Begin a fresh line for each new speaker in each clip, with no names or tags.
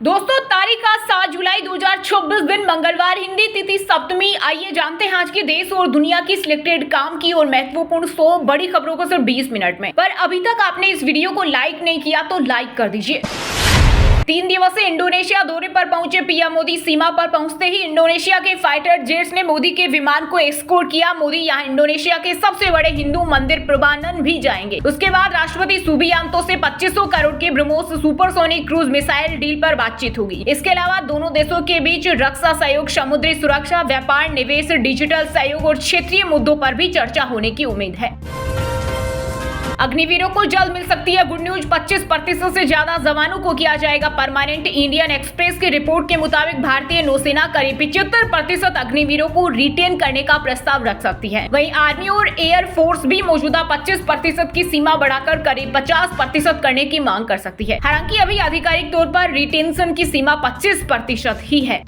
दोस्तों, तारीख आज 7 जुलाई 2026 दिन मंगलवार, हिंदी तिथि सप्तमी। आइए जानते हैं आज के देश और दुनिया की सिलेक्टेड काम की और महत्वपूर्ण 100 बड़ी खबरों को सिर्फ 20 मिनट में। पर अभी तक आपने इस वीडियो को लाइक नहीं किया तो लाइक कर दीजिए। 3 दिवसीय इंडोनेशिया दौरे पर पहुंचे पीएम मोदी। सीमा पर पहुंचते ही इंडोनेशिया के फाइटर जेट्स ने मोदी के विमान को एस्कॉर्ट किया। मोदी यहां इंडोनेशिया के सबसे बड़े हिंदू मंदिर प्रभानन भी जाएंगे। उसके बाद राष्ट्रपति सुबियांतो से 2500 करोड़ के BrahMos supersonic cruise missile deal पर बातचीत होगी। इसके अलावा दोनों देशों के बीच रक्षा सहयोग, समुद्री सुरक्षा, व्यापार, निवेश, डिजिटल सहयोग और क्षेत्रीय मुद्दों पर भी चर्चा होने की उम्मीद है। अग्निवीरों को जल्द मिल सकती है गुड न्यूज। 25% से ज्यादा जवानों को किया जाएगा परमानेंट। इंडियन एक्सप्रेस की रिपोर्ट के मुताबिक भारतीय नौसेना करीब 75% अग्निवीरों को रिटेन करने का प्रस्ताव रख सकती है। वहीं आर्मी और एयर फोर्स भी मौजूदा 25% की सीमा बढ़ाकर करीब 50% करने की मांग कर सकती है। हालांकि अभी आधिकारिक तौर पर रिटेंशन की सीमा 25% ही है।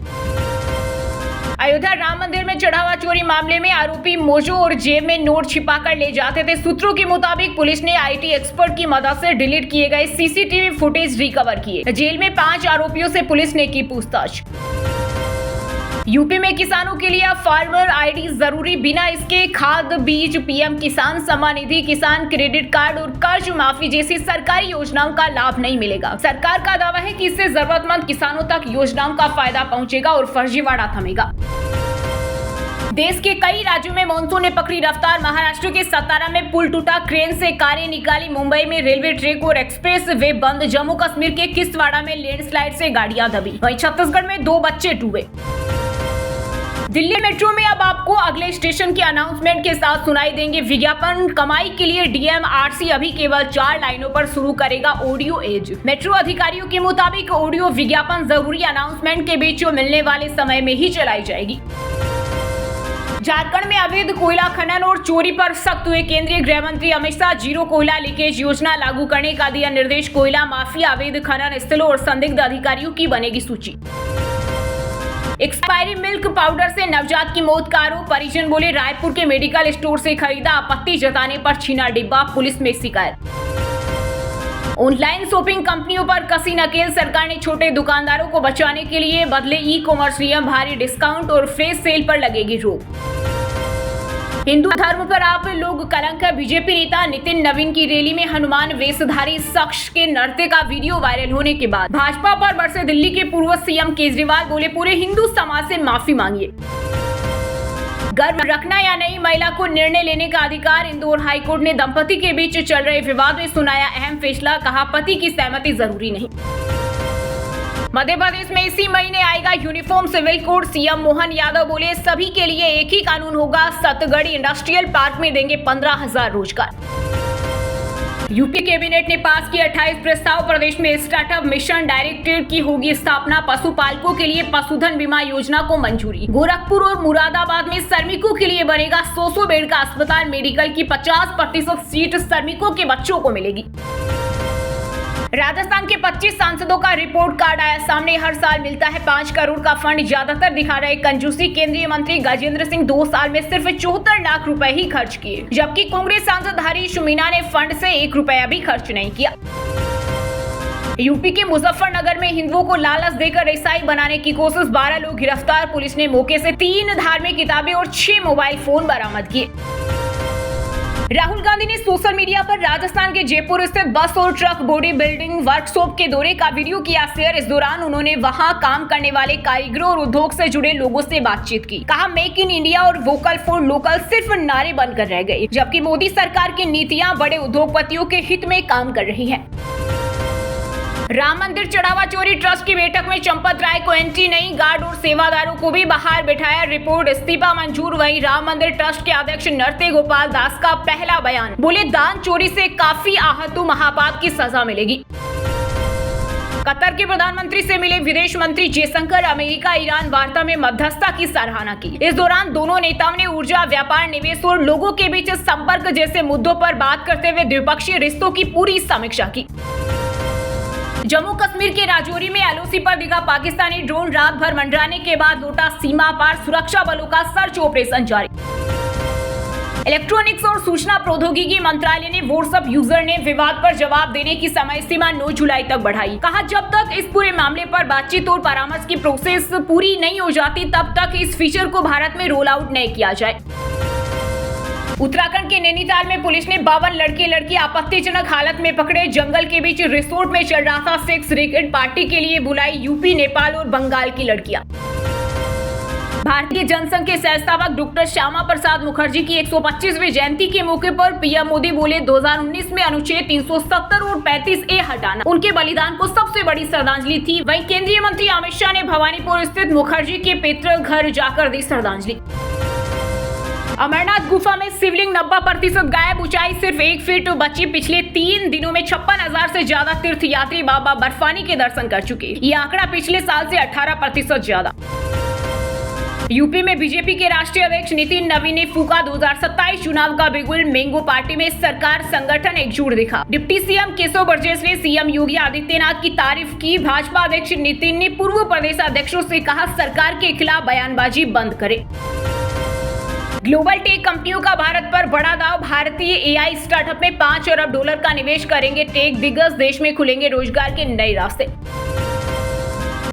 अयोध्या राम मंदिर में चढ़ावा चोरी मामले में आरोपी मोजो और जेब में नोट छिपाकर ले जाते थे। सूत्रों के मुताबिक पुलिस ने आईटी एक्सपर्ट की मदद से डिलीट किए गए सीसीटीवी फुटेज रिकवर किए। जेल में 5 आरोपियों से पुलिस ने की पूछताछ। यूपी में किसानों के लिए अब फार्मर आईडी जरूरी। बिना इसके खाद बीज, पीएम किसान सम्मान निधि, किसान क्रेडिट कार्ड और कर्ज माफी जैसी सरकारी योजनाओं का लाभ नहीं मिलेगा। सरकार का दावा है कि इससे जरूरतमंद किसानों तक योजनाओं का फायदा पहुंचेगा और फर्जीवाड़ा थमेगा। देश के कई राज्यों में मानसून ने पकड़ी रफ्तार। महाराष्ट्र के सतारा में पुल टूटा, क्रेन से कारें निकाली। मुंबई में रेलवे ट्रैक और एक्सप्रेस वे बंद। जम्मू कश्मीर के किश्तवाड़ा में लैंडस्लाइड से गाड़ियां दबी। वहीं छत्तीसगढ़ में 2 बच्चे डूबे। दिल्ली मेट्रो में अब आपको अगले स्टेशन के अनाउंसमेंट के साथ सुनाई देंगे विज्ञापन। कमाई के लिए डीएमआरसी अभी केवल 4 लाइनों पर शुरू करेगा ऑडियो एज। मेट्रो अधिकारियों के मुताबिक ऑडियो विज्ञापन जरूरी अनाउंसमेंट के बीच मिलने वाले समय में ही चलाई जाएगी। झारखंड में अवैध कोयला खनन और चोरी पर सख्त हुए केंद्रीय गृह मंत्री अमित शाह। जीरो कोयला लीकेज योजना लागू करने का दिया निर्देश। कोयला माफिया, अवैध खनन स्थलों और संदिग्ध अधिकारियों की बनेगी सूची। एक्सपायरी मिल्क पाउडर से नवजात की मौत का आरोप। परिजन बोले रायपुर के मेडिकल स्टोर से खरीदा। आपत्ति जताने पर छीना डिब्बा, पुलिस में शिकायत। ऑनलाइन शॉपिंग कंपनियों पर कसी नकेल। सरकार ने छोटे दुकानदारों को बचाने के लिए बदले ई कॉमर्स नियम। भारी डिस्काउंट और फ्लैश सेल पर लगेगी रोक। हिंदू धर्म पर आप लोग कलंक है। बीजेपी नेता नितिन नवीन की रैली में हनुमान वेशधारी शख्स के नृत्य का वीडियो वायरल होने के बाद भाजपा पर बरसे दिल्ली के पूर्व सीएम केजरीवाल। बोले पूरे हिंदू समाज से माफी मांगिए। गर्भ रखना या नहीं, महिला को निर्णय लेने का अधिकार। इंदौर हाईकोर्ट ने दंपति के बीच चल रहे विवाद में सुनाया अहम फैसला। कहा पति की सहमति जरूरी नहीं। मध्य प्रदेश में इसी महीने आएगा uniform civil code. CM Mohan Yadav बोले सभी के लिए एक ही कानून होगा। सतगढ़ इंडस्ट्रियल पार्क में देंगे 15,000 रोजगार। यूपी कैबिनेट ने पास किया 28 प्रस्ताव। प्रदेश में स्टार्टअप मिशन डायरेक्टरेट की होगी स्थापना। पशुपालकों के लिए पशुधन बीमा योजना को मंजूरी। गोरखपुर और मुरादाबाद में श्रमिकों के लिए बनेगा 100 बेड का अस्पताल। मेडिकल की 50% सीट श्रमिकों के बच्चों को मिलेगी। राजस्थान के 25 सांसदों का रिपोर्ट कार्ड आया सामने। हर साल मिलता है 5 करोड़ का फंड। ज्यादातर दिखा रहे कंजूसी। केंद्रीय मंत्री गजेंद्र सिंह 2 साल में सिर्फ 74 लाख रुपए ही खर्च किए, जबकि कांग्रेस सांसद हरीश मीणा ने फंड से 1 रुपया भी खर्च नहीं किया। यूपी के मुजफ्फरनगर में हिंदुओं को लालच देकर ईसाई बनाने की कोशिश। 12 लोग गिरफ्तार। पुलिस ने मौके से 3 धार्मिक किताबें और 6 मोबाइल फोन बरामद किए। राहुल गांधी ने सोशल मीडिया पर राजस्थान के जयपुर स्थित बस और ट्रक बॉडी बिल्डिंग वर्कशॉप के दौरे का वीडियो किया शेयर। इस दौरान उन्होंने वहां काम करने वाले कारीगरों और उद्योग से जुड़े लोगों से बातचीत की। कहा मेक इन इंडिया और वोकल फॉर लोकल सिर्फ नारे बनकर रह गए, जबकि मोदी सरकार की नीतियां बड़े उद्योगपतियों के हित में काम कर रही है। राम मंदिर चढ़ावा चोरी ट्रस्ट की बैठक में चंपत राय को एंट्री नहीं। गार्ड और सेवादारों को भी बाहर बिठाया। रिपोर्ट इस्तीफा मंजूर। वहीं राम मंदिर ट्रस्ट के अध्यक्ष नृत्य गोपाल दास का पहला बयान। बोले दान चोरी से काफी आहतों महापाप की सजा मिलेगी। कतर के प्रधानमंत्री से मिले विदेश मंत्री जयशंकर। अमेरिका ईरान वार्ता में मध्यस्थता की सराहना की। इस दौरान दोनों नेताओं ने ऊर्जा, व्यापार, निवेश और लोगों के बीच संपर्क जैसे मुद्दों पर बात करते हुए द्विपक्षीय रिश्तों की पूरी समीक्षा की। जम्मू कश्मीर के राजौरी में एलओसी पर दिखा पाकिस्तानी ड्रोन। रात भर मंडराने के बाद लौटा सीमा पार। सुरक्षा बलों का सर्च ऑपरेशन जारी। इलेक्ट्रॉनिक्स और सूचना प्रौद्योगिकी मंत्रालय ने व्हाट्सएप यूजर ने विवाद पर जवाब देने की समय सीमा 9 जुलाई तक बढ़ाई। कहा, जब तक इस पूरे मामले पर बातचीत और परामर्श की प्रोसेस पूरी नहीं हो जाती तब तक इस फीचर को भारत में रोल आउट नहीं किया जाए। उत्तराखंड के नैनीताल में पुलिस ने 52 लड़के लड़की आपत्तिजनक हालत में पकड़े। जंगल के बीच रिसोर्ट में चल रहा था सेक्स रैकेट। पार्टी के लिए बुलाई यूपी, नेपाल और बंगाल की लड़कियां। भारतीय जनसंघ के संस्थापक डॉक्टर श्यामा प्रसाद मुखर्जी की 125वीं जयंती के मौके पर पीएम मोदी बोले, 2019 में अनुच्छेद 370 और 35A हटाना उनके बलिदान को सबसे बड़ी श्रद्धांजलि थी। वहीं केंद्रीय मंत्री अमित शाह ने भवानीपुर स्थित मुखर्जी के पैतृक घर जाकर दी श्रद्धांजलि। अमरनाथ गुफा में शिवलिंग 90% गायब, ऊंचाई सिर्फ 1 फीट बची। पिछले 3 दिनों में 56,000 से ज्यादा तीर्थयात्री बाबा बर्फानी के दर्शन कर चुके। ये आंकड़ा पिछले साल से 18% ज्यादा। यूपी में बीजेपी के राष्ट्रीय अध्यक्ष नितिन नवीन ने फूका 2027 चुनाव का बिगुल। मैंगो पार्टी में सरकार संगठन एकजुट दिखा। डिप्टी सीएम केशव ब्रजेश ने सीएम योगी आदित्यनाथ की तारीफ की। भाजपा अध्यक्ष नितिन ने पूर्व प्रदेश अध्यक्षों से कहा, सरकार के खिलाफ बयानबाजी बंद करें। ग्लोबल टेक कंपनियों का भारत पर बड़ा दाव। भारतीय एआई स्टार्टअप में $5 अरब का निवेश करेंगे टेक दिग्गज। देश में खुलेंगे रोजगार के नए रास्ते।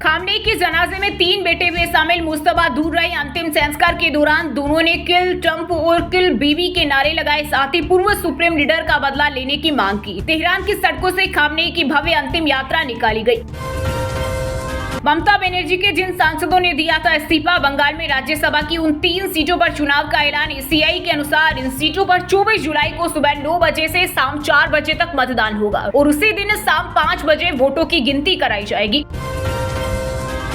खामनेई के जनाजे में 3 बेटे हुए शामिल। मुस्तफा दूर रहे। अंतिम संस्कार के दौरान दोनों ने किल ट्रंप और किल बीबी के नारे लगाए। साथ ही पूर्व सुप्रीम लीडर का बदला लेने की मांग की। तेहरान की सड़कों से खामनेई की भव्य अंतिम यात्रा निकाली गई। ममता बनर्जी के जिन सांसदों ने दिया था इस्तीफा। बंगाल में राज्यसभा की उन 3 सीटों पर चुनाव का ऐलान। ईसीआई के अनुसार इन सीटों पर 24 जुलाई को सुबह 9 बजे से शाम 4 बजे तक मतदान होगा और उसी दिन शाम 5 बजे वोटों की गिनती कराई जाएगी।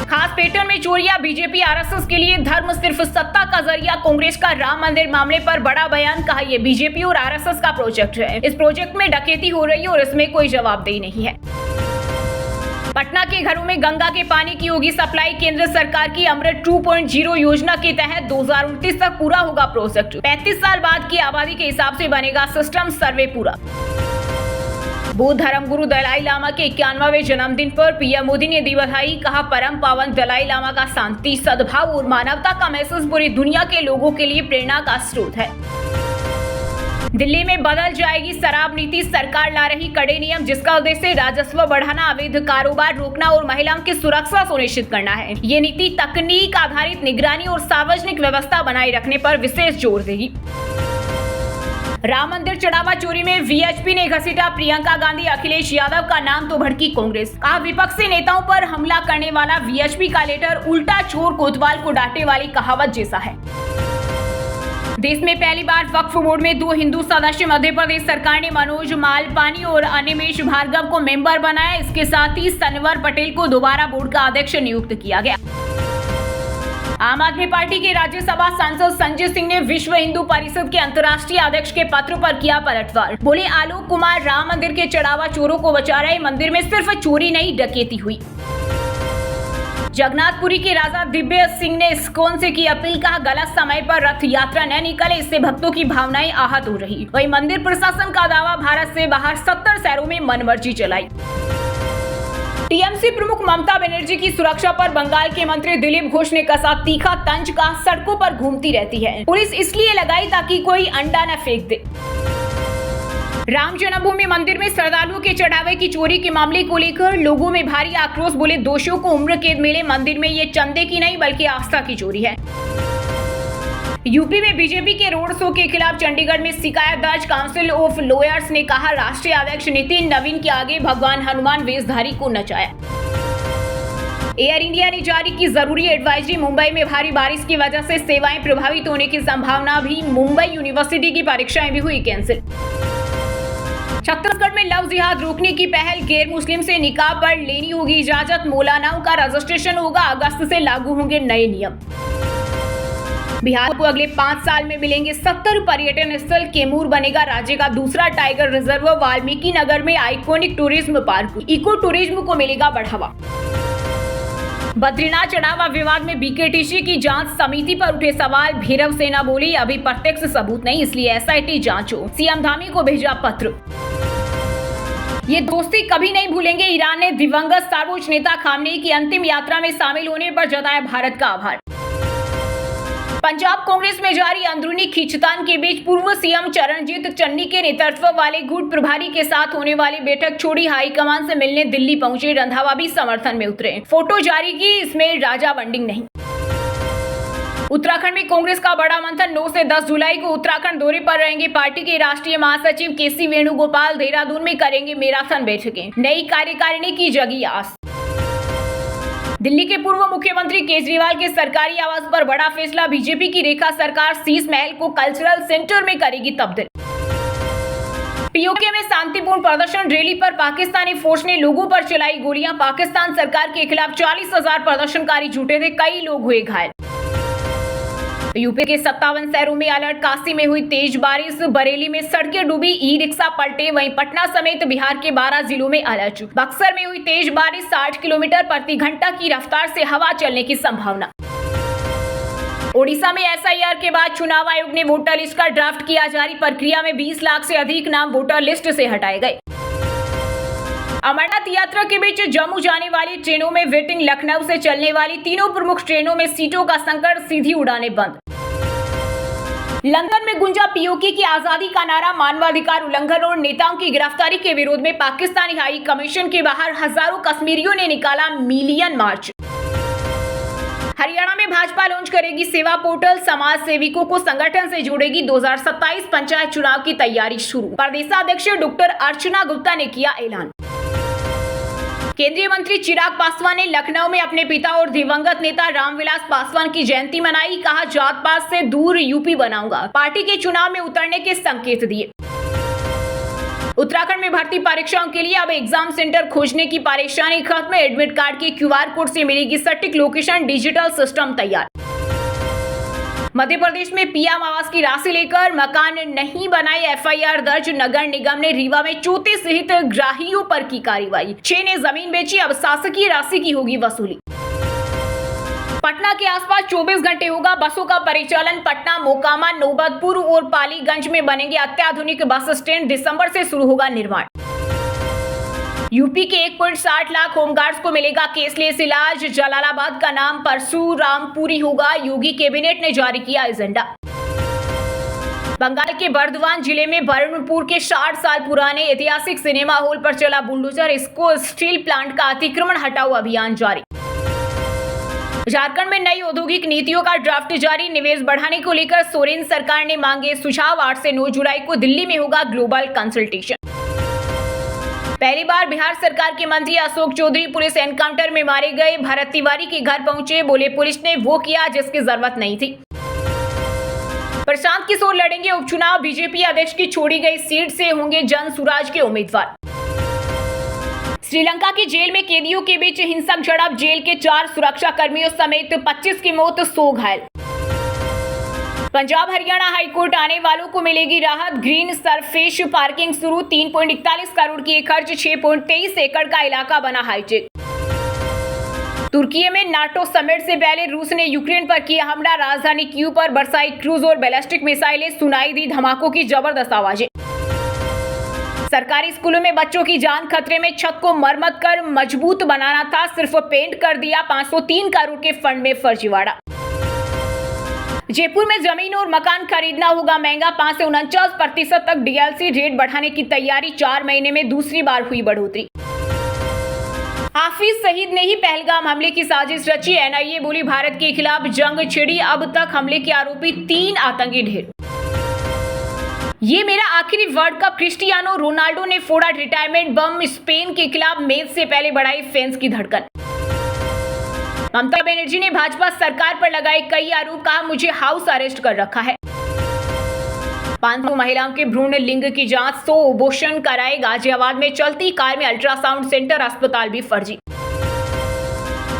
खास पैटर्न में चोरियां। बीजेपी आरएसएस के लिए धर्म सिर्फ सत्ता का जरिया। कांग्रेस का राम मंदिर मामले पर बड़ा बयान। कहा, यह बीजेपी और आरएसएस का प्रोजेक्ट है। इस प्रोजेक्ट में डकैती हो रही है और इसमें कोई जवाबदेही नहीं है। पटना के घरों में गंगा के पानी की होगी सप्लाई। केंद्र सरकार की अमृत 2.0 योजना के तहत 2029 तक पूरा होगा प्रोजेक्ट। 35 साल बाद की आबादी के हिसाब से बनेगा सिस्टम सर्वे पूरा। बौद्ध धर्मगुरु दलाई लामा के 91वें जन्मदिन पर पीएम मोदी ने दी बधाई। कहा, परम पावन दलाई लामा का शांति, सद्भाव और मानवता का मैसेज पूरी दुनिया के लोगों के लिए प्रेरणा का स्रोत है। दिल्ली में बदल जाएगी शराब नीति। सरकार ला रही कड़े नियम जिसका उद्देश्य राजस्व बढ़ाना, अवैध कारोबार रोकना और महिलाओं की सुरक्षा सुनिश्चित करना है। ये नीति तकनीक आधारित निगरानी और सार्वजनिक व्यवस्था बनाए रखने पर विशेष जोर देगी। राम मंदिर चढ़ावा चोरी में वीएचपी ने घसीटा प्रियंका गांधी, अखिलेश यादव का नाम तो भड़की कांग्रेस। कहा, विपक्षी नेताओं पर हमला करने वाला वीएचपी का लेटर उल्टा चोर कोतवाल को डांटे वाली कहावत जैसा है। देश में पहली बार वक्फ बोर्ड में 2 हिंदू सदस्य। मध्य प्रदेश सरकार ने मनोज मालपानी और अनिमेश भार्गव को मेंबर बनाया। इसके साथ ही सनवर पटेल को दोबारा बोर्ड का अध्यक्ष नियुक्त किया गया। आम आदमी पार्टी के राज्यसभा सांसद संजय सिंह ने विश्व हिंदू परिषद के अंतर्राष्ट्रीय अध्यक्ष के पत्र पर किया पलटवार। बोले, आलोक कुमार राम मंदिर के चढ़ावा चोरों को बचा रहे। मंदिर में सिर्फ चोरी नहीं डकैती हुई। जगन्नाथपुरी के राजा दिव्य सिंह ने इस्कॉन से की अपील। कहा, गलत समय पर रथ यात्रा न निकले, इससे भक्तों की भावनाएं आहत हो रही। वहीं मंदिर प्रशासन का दावा, भारत से बाहर 70 शहरों में मनमर्जी चलाई। टीएमसी प्रमुख ममता बनर्जी की सुरक्षा पर बंगाल के मंत्री दिलीप घोष ने कसा तीखा तंज। का सड़कों पर घूमती रहती है, पुलिस इसलिए लगाई ताकि कोई अंडा न फेंक दे। राम जन्मभूमि मंदिर में श्रद्धालुओं के चढ़ावे की चोरी के मामले को लेकर लोगों में भारी आक्रोश। बोले, दोषियों को उम्र कैद मिले। मंदिर में ये चंदे की नहीं बल्कि आस्था की चोरी है। यूपी में बीजेपी के रोड शो के खिलाफ चंडीगढ़ में शिकायत दर्ज। काउंसिल ऑफ लॉयर्स ने कहा, राष्ट्रीय अध्यक्ष नितिन नवीन के आगे भगवान हनुमान वेशधारी को नचाया। एयर इंडिया ने जारी की जरूरी एडवाइजरी। मुंबई में भारी बारिश की वजह से सेवाएं प्रभावित होने की संभावना भी। मुंबई यूनिवर्सिटी की परीक्षाएं भी हुई कैंसिल। छत्तीसगढ़ में लव जिहाद रोकने की पहल। गैर मुस्लिम से निकाह पर लेनी होगी इजाजत। मौलानाओं का रजिस्ट्रेशन होगा। अगस्त से लागू होंगे नए नियम। बिहार को अगले 5 साल में मिलेंगे 70 पर्यटन स्थल। कैमूर बनेगा राज्य का दूसरा टाइगर रिजर्व। वाल्मीकि नगर में iconic tourism park. Eco tourism को मिलेगा बढ़ावा। बद्रीनाथ चढ़ावा विवाद में बीकेटीसी की जांच समिति पर उठे सवाल। भैरव सेना बोली, अभी प्रत्यक्ष सबूत नहीं, इसलिए एसआईटी जांच हो। सीएम धामी को भेजा पत्र। ये दोस्ती कभी नहीं भूलेंगे। ईरान ने दिवंगत सर्वोच्च नेता खामनेई की अंतिम यात्रा में शामिल होने पर जताया भारत का आभार। पंजाब कांग्रेस में जारी अंदरूनी खींचतान के बीच पूर्व सीएम चरणजीत चन्नी के नेतृत्व वाले गुट प्रभारी के साथ होने वाली बैठक छोड़ी हाईकमान से मिलने दिल्ली पहुंचे रंधावा भी समर्थन में उतरे। फोटो जारी की, इसमें राजा बंडिंग नहीं। उत्तराखंड में कांग्रेस का बड़ा मंथन 9 से 10 जुलाई को उत्तराखंड दौरे पर रहेंगे। पार्टी के राष्ट्रीय महासचिव केसी वेणुगोपाल देहरादून में करेंगे मैराथन बैठकें। नई कार्यकारिणी की जगी आस। दिल्ली के पूर्व मुख्यमंत्री केजरीवाल के सरकारी आवास पर बड़ा फैसला। बीजेपी की रेखा सरकार शीश महल को कल्चरल सेंटर में करेगी तब्दील। पीओके में शांतिपूर्ण प्रदर्शन रैली पर पाकिस्तानी फोर्स ने लोगों पर चलाई गोलियां। पाकिस्तान सरकार के खिलाफ 40,000 प्रदर्शनकारी जुटे थे, कई लोग हुए घायल। यूपी के 57 शहरों में अलर्ट। काशी में हुई तेज बारिश, बरेली में सड़कें डूबी, ई रिक्शा पलटे। वहीं पटना समेत बिहार के 12 जिलों में अलर्ट। बक्सर में हुई तेज बारिश, 60 किलोमीटर प्रति घंटा की रफ्तार से हवा चलने की संभावना। ओडिशा में एसआईआर के बाद चुनाव आयोग ने वोटर लिस्ट का ड्राफ्ट किया जारी। प्रक्रिया में 20 लाख से अधिक नाम वोटर लिस्ट से हटाए गए। अमरनाथ यात्रा के बीच जम्मू जाने वाली ट्रेनों में वेटिंग। लखनऊ से चलने वाली तीनों प्रमुख ट्रेनों में सीटों का संकट, सीधी उड़ानें बंद। लंदन में गुंजा पीओके की आजादी का नारा। मानवाधिकार उल्लंघन और नेताओं की गिरफ्तारी के विरोध में पाकिस्तानी हाई कमीशन के बाहर हजारों कश्मीरियों ने निकाला मिलियन मार्च। हरियाणा में भाजपा लॉन्च करेगी सेवा पोर्टल। समाज सेविकों को संगठन से जोड़ेगी। 2027 पंचायत चुनाव की तैयारी शुरू। प्रदेशाध्यक्ष डॉक्टर अर्चना गुप्ता ने किया ऐलान। केंद्रीय मंत्री चिराग पासवान ने लखनऊ में अपने पिता और दिवंगत नेता रामविलास पासवान की जयंती मनाई। कहा, जात पात से दूर यूपी बनाऊंगा। पार्टी के चुनाव में उतरने के संकेत दिए। उत्तराखंड में भर्ती परीक्षाओं के लिए अब एग्जाम सेंटर खोजने की परेशानी खत्म। एडमिट कार्ड के क्यूआर कोड से मिलेगी सटीक लोकेशन। डिजिटल सिस्टम तैयार। मध्य प्रदेश में पीएम आवास की राशि लेकर मकान नहीं बनाए, एफआईआर दर्ज। नगर निगम ने रीवा में 34 हितग्राहियों पर की कार्रवाई। 6 ने जमीन बेची, अब शासकीय राशि की होगी वसूली। पटना के आसपास 24 घंटे होगा बसों का परिचालन। पटना, मोकामा, नौबतपुर और पालीगंज में बनेंगे अत्याधुनिक बस स्टैंड। दिसंबर से शुरू होगा निर्माण। यूपी के 1.60 लाख होमगार्ड्स को मिलेगा केसलेस इलाज। जलालाबाद का नाम परशुरामपुरी होगा। योगी कैबिनेट ने जारी किया एजेंडा। बंगाल के बर्दवान जिले में बरुणपुर के 60 साल पुराने ऐतिहासिक सिनेमा हॉल पर चला बुलडोजर। इसको स्टील प्लांट का अतिक्रमण हटाओ अभियान जारी। झारखंड में नई औद्योगिक नीतियों का ड्राफ्ट जारी। निवेश बढ़ाने को लेकर सोरेन सरकार ने मांगे सुझाव। 8 से 9 जुलाई को दिल्ली में होगा ग्लोबल कंसल्टेशन। पहली बार बिहार सरकार के मंत्री अशोक चौधरी पुलिस एनकाउंटर में मारे गए। भरत तिवारी के घर पहुंचे, बोले पुलिस ने वो किया जिसकी जरूरत नहीं थी। प्रशांत किशोर लड़ेंगे उपचुनाव। बीजेपी अध्यक्ष की छोड़ी गई सीट से होंगे जन सुराज के उम्मीदवार। श्रीलंका की जेल में कैदियों के बीच हिंसक झड़प। जेल के 4 सुरक्षा कर्मियों समेत 25 की मौत, 100 घायल। पंजाब हरियाणा हाईकोर्ट आने वालों को मिलेगी राहत। ग्रीन सरफेस पार्किंग शुरू। 3.41 करोड़ की खर्च। 6.23 एकड़ का इलाका बना हाईटेक। तुर्की में नाटो समिट से पहले रूस ने यूक्रेन पर किया हमला। राजधानी कीव पर बरसाई क्रूज और बैलिस्टिक मिसाइलें। सुनाई दी धमाकों की जबरदस्त आवाजें। सरकारी स्कूलों में बच्चों की जान खतरे में। छत को मरम्मत कर मजबूत बनाना था, सिर्फ पेंट कर दिया। 503 करोड़ के फंड में फर्जीवाड़ा। जयपुर में जमीन और मकान खरीदना होगा महंगा। 5 से 49% तक डीएलसी रेट बढ़ाने की तैयारी। 4 महीने में दूसरी बार हुई बढ़ोतरी। हाफिज सईद ने ही पहलगाम हमले की साजिश रची। एनआईए बोली भारत के खिलाफ जंग छिड़ी। अब तक हमले के आरोपी 3 आतंकी ढेर। ये मेरा आखिरी वर्ल्ड कप। क्रिस्टियानो रोनाल्डो ने फोड़ा रिटायरमेंट बम। स्पेन के खिलाफ मैच से पहले बढ़ाई फैंस की धड़कन। ममता बनर्जी ने भाजपा सरकार पर लगाए कई आरोप। कहा, मुझे हाउस अरेस्ट कर रखा है। 500 महिलाओं के भ्रूण लिंग की जांच। 100 अबॉर्शन कराए। गाजियाबाद में चलती कार में अल्ट्रासाउंड सेंटर, अस्पताल भी फर्जी।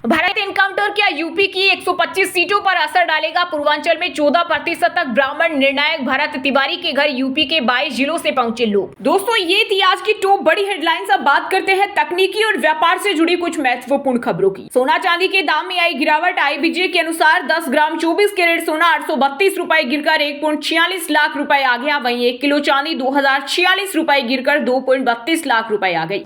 भारत एनकाउंटर क्या यूपी की 125 सीटों पर असर डालेगा? पूर्वांचल में 14% तक ब्राह्मण। निर्णायक भरत तिवारी के घर यूपी के 22 जिलों से पहुंचे लोग। दोस्तों, ये थी आज की टॉप बड़ी हेडलाइंस। अब बात करते हैं तकनीकी और व्यापार से जुड़ी कुछ महत्वपूर्ण खबरों की। सोना चांदी के दाम में आई गिरावट। आईबीजे के अनुसार 10 ग्राम 24 कैरेट सोना 832 रुपए गिरकर 1.46 लाख रुपए आ गया। वहीं 1 किलो चांदी 2046 रुपए गिरकर 2.32 लाख रुपए आ गई।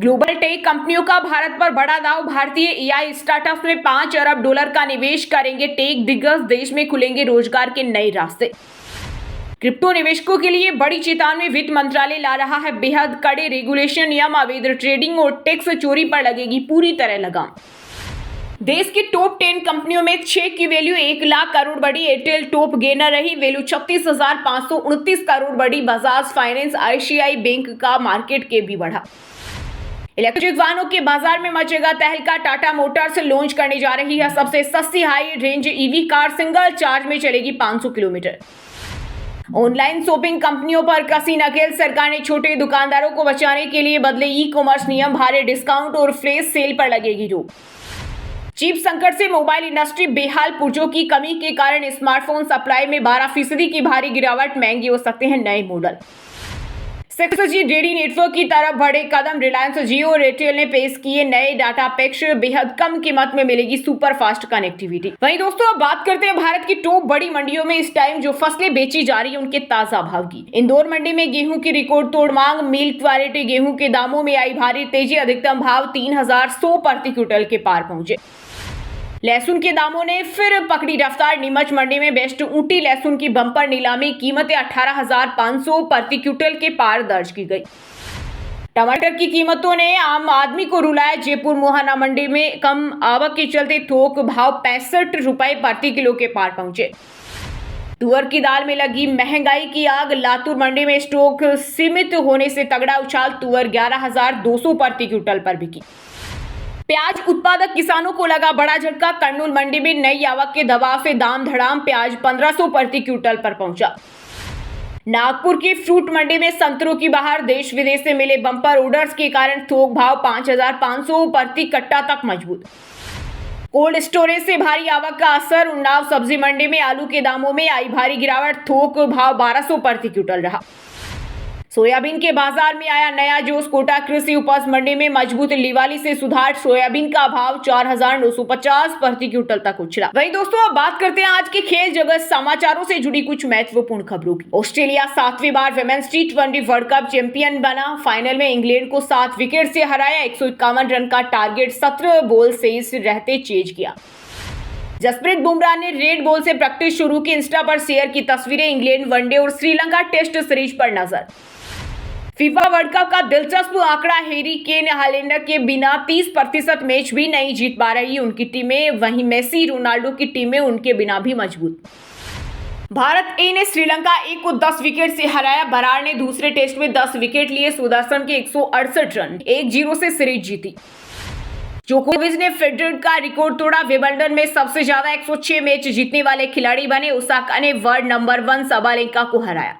ग्लोबल टेक कंपनियों का भारत पर बड़ा दाव। भारतीय एआई स्टार्टअप में $5 अरब का निवेश करेंगे टेक दिग्गज, देश में खुलेंगे रोजगार के नए रास्ते। क्रिप्टो निवेशकों के लिए बड़ी चेतावनी, वित्त मंत्रालय ला रहा है बेहद कड़े रेगुलेशन नियम, अवैध ट्रेडिंग और टैक्स चोरी पर लगेगी पूरी तरह लगाम। देश की टॉप 10 कंपनियों में 6 की वैल्यू 1 लाख करोड़ बढ़ी। एयरटेल टॉप गेनर रही, वैल्यू 36,529 करोड़ बढ़ी। बजाज फाइनेंस, आईसीआई बैंक का मार्केट कैप भी बढ़ा। इलेक्ट्रिक वाहनों के बाजार में मचेगा तहलका, टाटा मोटर्स लॉन्च करने जा रही है सबसे सस्ती high range EV car, single charge में चलेगी 500 किलोमीटर। ऑनलाइन शॉपिंग कंपनियों पर कसी नकेल, सरकार ने छोटे दुकानदारों को बचाने के लिए बदले ई कॉमर्स नियम, भारी डिस्काउंट और फ्लैश सेल पर लगेगी रोक। चिप संकट से मोबाइल इंडस्ट्री बेहाल, पुर्जों की कमी के कारण स्मार्टफोन सप्लाई में 12% की भारी गिरावट, महंगे हो सकते हैं नए मॉडल। 6G डेडी नेटवर्क की तरफ बढ़े कदम, रिलायंस जियो और एयरटेल ने पेश किए नए डाटा पैक्स, बेहद कम कीमत में मिलेगी सुपर फास्ट कनेक्टिविटी। वहीं दोस्तों अब बात करते हैं भारत की टॉप बड़ी मंडियों में इस टाइम जो फसलें बेची जा रही है उनके ताजा भाव की। इंदौर मंडी में गेहूं की रिकॉर्ड तोड़ मांग, मिल्क क्वालिटी गेहूं के दामों में आई भारी तेजी, अधिकतम भाव 3,100 प्रति क्विंटल के पार पहुंचे। लहसुन के दामों ने फिर पकड़ी रफ्तार, नीमच मंडी में बेस्ट ऊटी लहसुन की बम्पर नीलामी, कीमतें 18,500 प्रति क्विंटल के पार दर्ज की गई। टमाटर की कीमतों ने आम आदमी को रुलाया, जयपुर मोहाना मंडी में कम आवक के चलते थोक भाव 65 रुपए प्रति किलो के पार पहुंचे। तुअर की दाल में लगी महंगाई की आग, लातूर मंडी में स्टॉक सीमित होने से तगड़ा उछाल, तुअर 11,200 प्रति क्विंटल पर बिकी। प्याज उत्पादक किसानों को लगा बड़ा झटका, कर्नूल मंडी में नई आवक के दबाव से दाम धड़ाम, प्याज 1,500 प्रति क्विंटल पर पहुंचा। नागपुर की फ्रूट मंडी में संतरों की बहार, देश विदेश से मिले बम्पर ऑर्डर्स के कारण थोक भाव 5,500 प्रति कट्टा तक मजबूत। कोल्ड स्टोरेज से भारी आवक का असर, उन्नाव सब्जी मंडी में आलू के दामों में आई भारी गिरावट, थोक भाव 1,200 प्रति क्विंटल रहा। सोयाबीन के बाजार में आया नया जोश, कोटा कृषि उपज मंडी में मजबूत लिवाली से सुधार, सोयाबीन का भाव 4,950 प्रति क्विंटल तक उछला। वहीं दोस्तों अब बात करते हैं आज के खेल जगत समाचारों से जुड़ी कुछ महत्वपूर्ण खबरों की। ऑस्ट्रेलिया 7वीं बार women's T20 world cup champion बना, फाइनल में इंग्लैंड को 7 विकेट से हराया, 151 रन का टारगेट 17 बॉल शेष रहते चेज किया। जसप्रीत बुमराह ने रेड बॉल से प्रैक्टिस शुरू की, इंस्टा पर शेयर की तस्वीरें। इंग्लैंड वनडे और श्रीलंका टेस्ट सीरीज पर नजर। फीफा वर्ल्ड कप का दिलचस्प आंकड़ा, हैरी केन हालैंड के बिना 30% मैच भी नहीं जीत पा रही उनकी टीमें, वहीं मेसी रोनाल्डो की टीमें उनके बिना भी मजबूत। भारत ए ने श्रीलंका ए को 10 विकेट से हराया, बराड़ ने दूसरे टेस्ट में 10 विकेट लिए, सुदर्शन के 168 रन, 1-0 से सीरीज जीती। जोकोविच ने फेडरर का रिकॉर्ड तोड़ा, विंबलडन में सबसे ज्यादा 106 मैच जीतने वाले खिलाड़ी बने, ओसाका ने वर्ल्ड नंबर 1 साबालेंका को हराया।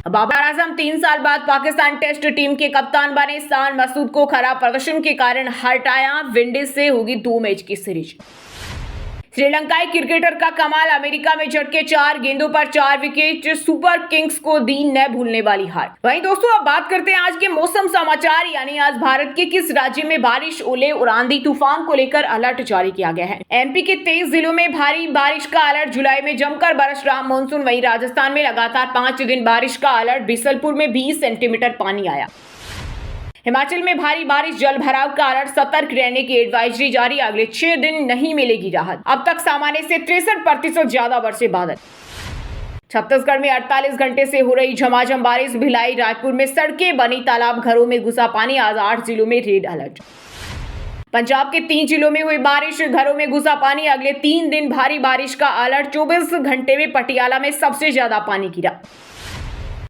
बाबर आजम 3 साल बाद पाकिस्तान टेस्ट टीम के कप्तान बने, शान मसूद को खराब प्रदर्शन के कारण हटाया, विंडीज से होगी 2 मैच की सीरीज। श्रीलंकाई क्रिकेटर का कमाल, अमेरिका में झटके 4 गेंदों पर 4 विकेट, सुपर किंग्स को दी न भूलने वाली हार। वहीं दोस्तों अब बात करते हैं आज के मौसम समाचार, यानी आज भारत के किस राज्य में बारिश, ओले और आंधी तूफान को लेकर अलर्ट जारी किया गया है। एमपी के 23 जिलों में भारी बारिश का अलर्ट, जुलाई में जमकर बरस रहा मानसून। वहीं राजस्थान में लगातार 5 दिन बारिश का अलर्ट, बीसलपुर में 20 सेंटीमीटर पानी आया। हिमाचल में भारी बारिश, जल भराव का अलर्ट, सतर्क रहने की एडवाइजरी जारी, अगले 6 दिन नहीं मिलेगी राहत। अब तक सामान्य से 63% ज्यादा बरसे बादल। छत्तीसगढ़ में 48 घंटे से हो रही झमाझम बारिश, भिलाई रायपुर में सड़कें बनी तालाब, घरों में घुसा पानी, आज 8 जिलों में रेड अलर्ट। पंजाब के 3 जिलों में हुई बारिश, घरों में घुसा पानी, अगले 3 दिन भारी बारिश का अलर्ट, 24 घंटे में पटियाला में सबसे ज्यादा पानी गिरा।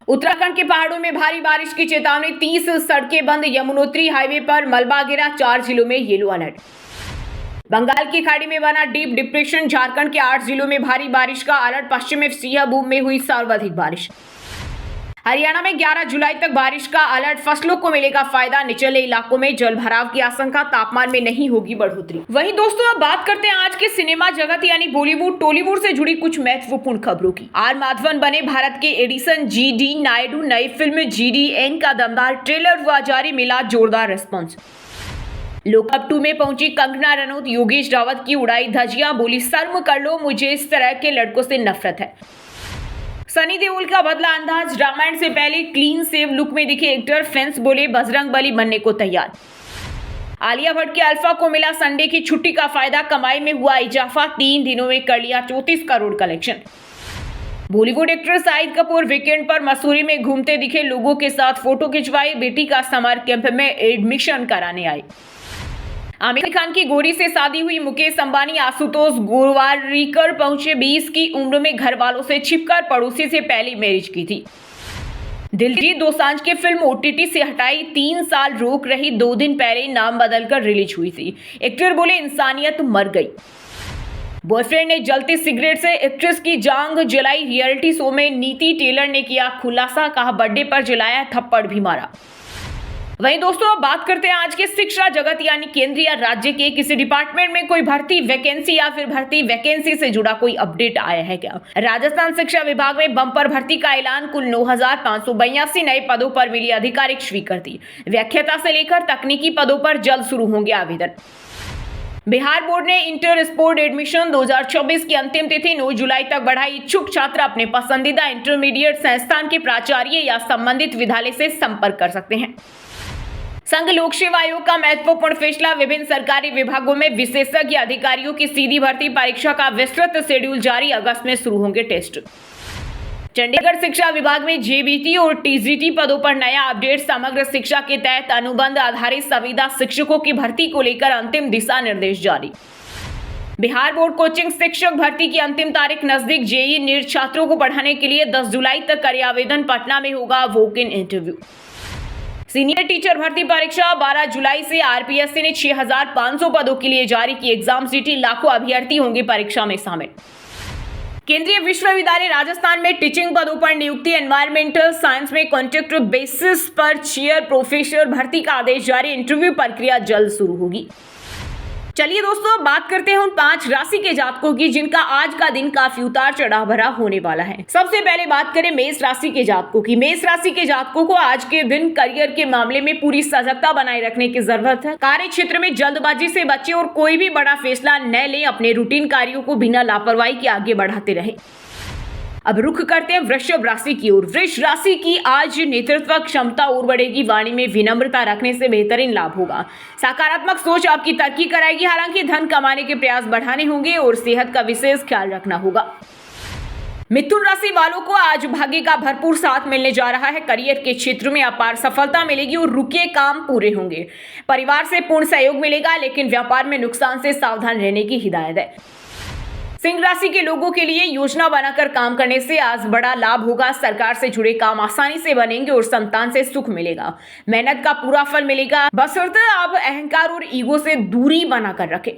उत्तराखंड के पहाड़ों में भारी बारिश की चेतावनी, 30 सड़कें बंद, यमुनोत्री हाईवे पर मलबा गिरा, 4 जिलों में येलो अलर्ट। बंगाल की खाड़ी में बना डीप डिप्रेशन, झारखंड के 8 जिलों में भारी बारिश का अलर्ट, पश्चिम में सिंहभूम में हुई सर्वाधिक बारिश। हरियाणा में 11 जुलाई तक बारिश का अलर्ट, फसलों को मिलेगा फायदा, निचले इलाकों में जल भराव की आशंका, तापमान में नहीं होगी बढ़ोतरी। वहीं दोस्तों अब बात करते हैं आज के सिनेमा जगत यानी बॉलीवुड टॉलीवुड से जुड़ी कुछ महत्वपूर्ण खबरों की। आर माधवन बने भारत के एडिसन, GD नायडू नई फिल्म GDN का दमदार ट्रेलर हुआ जारी, मिला जोरदार रिस्पॉन्स। लोकअप 2 में पहुंची कंगना रनौत, योगेश रावत की उड़ाई धज्जियां, बोली शर्म कर लो, मुझे इस तरह के लड़कों से नफरत है। सनी देओल का बदला अंदाज, रामायण से पहले क्लीन सेव लुक में दिखे एक्टर, फैंस बोले बजरंग बली बनने को तैयार। आलिया भट्ट के अल्फा को मिला संडे की छुट्टी का फायदा, कमाई में हुआ इजाफा, 3 दिनों में कर लिया 34 crore collection. Bollywood actor Shahid Kapoor weekend पर मसूरी में घूमते दिखे, लोगों के साथ फोटो खिंचवाई, बेटी का समर कैंप में एडमिशन कराने आए। आमिर खान की गोरी से शादी हुई, मुकेश अंबानी आशुतोष गोवारिकर पहुंचे, 20 की उम्र में घर वालों से छिपकर पड़ोसी से पहली मैरिज की थी। दिलजीत दोसांझ की फिल्म ओटीटी से हटाई, 3 साल रोक रही, 2 दिन पहले नाम बदलकर रिलीज हुई थी। एक्टर बोले इंसानियत मर गई। बॉयफ्रेंड ने जलती सिगरेट से एक्ट्रेस की जांग जलाई, रियलिटी शो में नीति टेलर ने किया खुलासा, कहा बर्थडे पर जलाया, थप्पड़ भी मारा। वहीं दोस्तों अब बात करते हैं आज के शिक्षा जगत यानी केंद्र या राज्य के किसी डिपार्टमेंट में कोई भर्ती वैकेंसी या फिर भर्ती वैकेंसी से जुड़ा कोई अपडेट आया है क्या। राजस्थान शिक्षा विभाग में बम्पर भर्ती का ऐलान, कुल 9,582 नए पदों पर मिली आधिकारिक स्वीकृति। व्याख्याता से लेकर तकनीकी पदों पर जल्द शुरू होंगे आवेदन। बिहार बोर्ड ने इंटर स्पोर्ट एडमिशन 2024 की अंतिम तिथि 9 जुलाई तक बढ़ाई। इच्छुक छात्र अपने पसंदीदा इंटरमीडिएट संस्थान के प्राचार्य या संबंधित विद्यालय से संपर्क कर सकते हैं। संघ लोक सेवा आयोग का महत्वपूर्ण फैसला, विभिन्न सरकारी विभागों में विशेषज्ञ अधिकारियों की सीधी भर्ती परीक्षा का विस्तृत शेड्यूल जारी, अगस्त में शुरू होंगे टेस्ट। चंडीगढ़ शिक्षा विभाग में जेबीटी और टीजीटी पदों पर नया अपडेट, समग्र शिक्षा के तहत अनुबंध आधारित संविदा शिक्षकों की भर्ती को लेकर अंतिम दिशा निर्देश जारी। बिहार बोर्ड कोचिंग शिक्षक भर्ती की अंतिम तारीख नजदीक, जेईई नीट छात्रों को पढ़ाने के लिए 10 जुलाई तक करें आवेदन, पटना में होगा walk in interview. Senior teacher भर्ती परीक्षा 12 जुलाई से, आरपीएससी ने 6,500 पदों के लिए जारी की एग्जाम सिटी, लाखों अभ्यर्थी होंगे परीक्षा में शामिल। केंद्रीय विश्वविद्यालय राजस्थान में टीचिंग पदों पर नियुक्ति, एनवायरमेंटल साइंस में कॉन्ट्रैक्ट बेसिस पर चेयर प्रोफेसर भर्ती का आदेश जारी, इंटरव्यू प्रक्रिया जल्द शुरू होगी। चलिए दोस्तों बात करते हैं उन 5 राशि के जातकों की जिनका आज का दिन काफी उतार चढ़ाव भरा होने वाला है। सबसे पहले बात करें मेष राशि के जातकों की। मेष राशि के जातकों को आज के दिन करियर के मामले में पूरी सजगता बनाए रखने की जरूरत है। कार्य क्षेत्र में जल्दबाजी से बचें और कोई भी बड़ा फैसला न लें, अपने रूटीन कार्यों को बिना लापरवाही के आगे बढ़ाते रहें। अब रुख करते हैं वृषभ राशि की ओर। वृष राशि की आज नेतृत्व क्षमता और बढ़ेगी, वाणी में विनम्रता रखने से बेहतरीन लाभ होगा। सकारात्मक सोच आपकी तरक्की कराएगी, हालांकि धन कमाने के प्रयास बढ़ाने होंगे और सेहत का विशेष ख्याल रखना होगा। मिथुन राशि वालों को आज भाग्य का भरपूर साथ मिलने जा रहा है। करियर के क्षेत्र में अपार सफलता मिलेगी और रुके काम पूरे होंगे। परिवार से पूर्ण सहयोग मिलेगा, लेकिन व्यापार में नुकसान से सावधान रहने की हिदायत है। सिंह राशि के लोगों के लिए योजना बनाकर काम करने से आज बड़ा लाभ होगा। सरकार से जुड़े काम आसानी से बनेंगे और संतान से सुख मिलेगा। मेहनत का पूरा फल मिलेगा, बशर्ते आप अहंकार और ईगो से दूरी बनाकर रखें।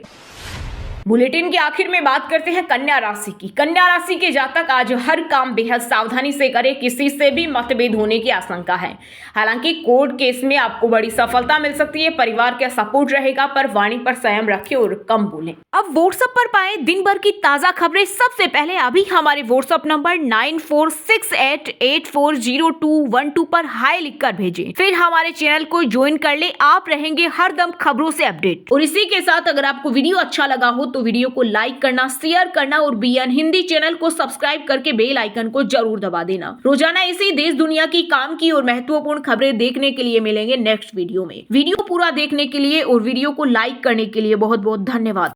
बुलेटिन के आखिर में बात करते हैं कन्या राशि की। कन्या राशि के जातक आज हर काम बेहद सावधानी से करें, किसी से भी मतभेद होने की आशंका है। हालांकि कोर्ट केस में आपको बड़ी सफलता मिल सकती है, परिवार का सपोर्ट रहेगा, पर वाणी पर संयम रखें और कम बोलें। अब व्हाट्सएप पर पाए दिन भर की ताजा खबरें सबसे पहले अभी हमारे व्हाट्सएप नंबर 9468840212 पर हाई लिखकर भेजें। फिर हमारे चैनल को ज्वाइन कर ले, आप रहेंगे हरदम खबरों से अपडेट। और इसी के साथ अगर आपको वीडियो अच्छा लगा हो तो वीडियो को लाइक करना, शेयर करना और बीएन हिंदी चैनल को सब्सक्राइब करके बेल आइकन को जरूर दबा देना। रोजाना इसी देश दुनिया की काम की और महत्वपूर्ण खबरें देखने के लिए मिलेंगे नेक्स्ट वीडियो में। वीडियो पूरा देखने के लिए और वीडियो को लाइक करने के लिए बहुत बहुत धन्यवाद।